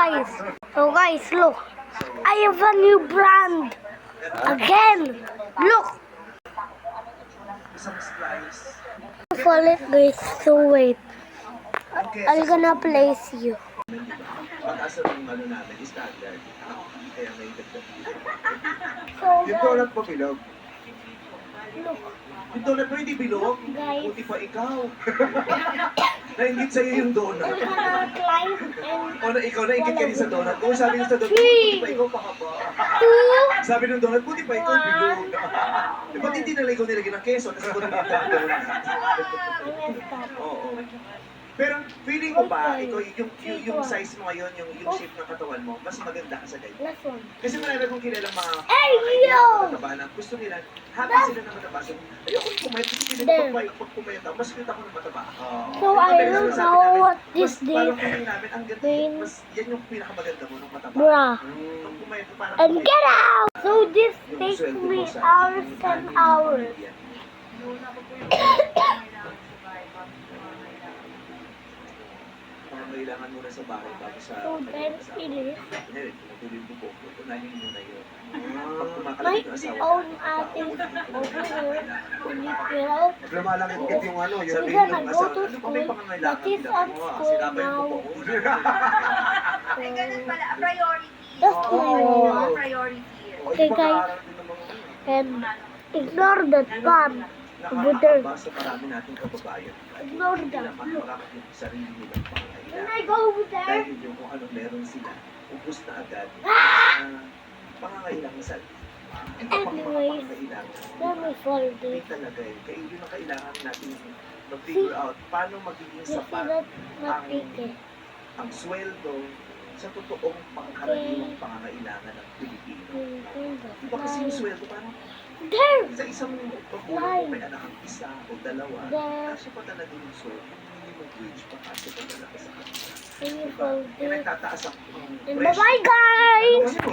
guys, look. I have a new brand. Again. Look. Isang slice. For it, guys. So wait. I'm gonna place you. Pag-asa ng ano namin, standard. Kaya may dagdag. So Yung guys, donut mo bilog. look. Yung donut mo hindi bilog. Guys. Buti pa ikaw. Nainggit sa'yo yung donut. I'm gonna climb and O na ikaw nainggit ka din sa donut. Kung sabi nyo sa donut, Three. buti pa ikaw pakaba. 2, Sabi ng donut, buti pa ikaw bilog. Eh, ba't hindi nila ikaw nilagyan ng keso? Tapos buti pa ikaw donut. I'm gonna stop. Oo. Pero feeling mo ba, ikaw, yung size mo ngayon, yung shape ng katawan mo, mas maganda ka sa ganyan? Last one. Kasi marami kong kilalang mga Hey, kaibigan yo! na mataba na gusto nila, happy sila na mataba. So, ayoko pumayat kasi pag pumayat ako, mas cute ako ng mataba. So, I don't know what this Parang did. feeling namin, ang ganda, Mean- mas, yan yung pinakamaganda mo ng mataba. Bruh. Nung pumayat mo, parang And get out! So this takes me hours and hours. Pangangailangan mo na sa bahay bago sa... So then it is Kunyari, tumutuloy mo po, tutunahin mo na yun. Pag my kumakalapit yung asawa, own ating over here. Pero Pag lumalangit yung ano, yung sabihin We're ng gonna go asawa, to ano pa may school, pangangailangan? but he's Bilang at mo, school sinabay mo now. po. Ay, ganun pala. Priority. That's Oo, my priority. Okay, guys. And ignore that one over there. Nakakaba sa marami nating kababayan. Ignore Hindi that. naman makakapit sa sarili nilang Can pangangailangan. I go over there? Dahil yung kung ano meron sila, ubus na agad. Pangangailangan sa iba pang mga Anyways, pangangailangan. let me follow Hindi this. talaga eh. Kaya yun ang kailangan natin mag-figure out paano magiging You see sapat that matike? ang sweldo sa totoong pangkaraniwang pangangailangan ng Pilipino. Diba kasi yung sweldo parang There! sa isang magulang kung may anak ang isa o dalawa, There. kasi pa talaga yung sweldo, yung minimum wage pa kasi pa talaga sa kanila. Can you Diba? fold Eh, this? nagtataas ang And bye-bye, guys! Kasi mo,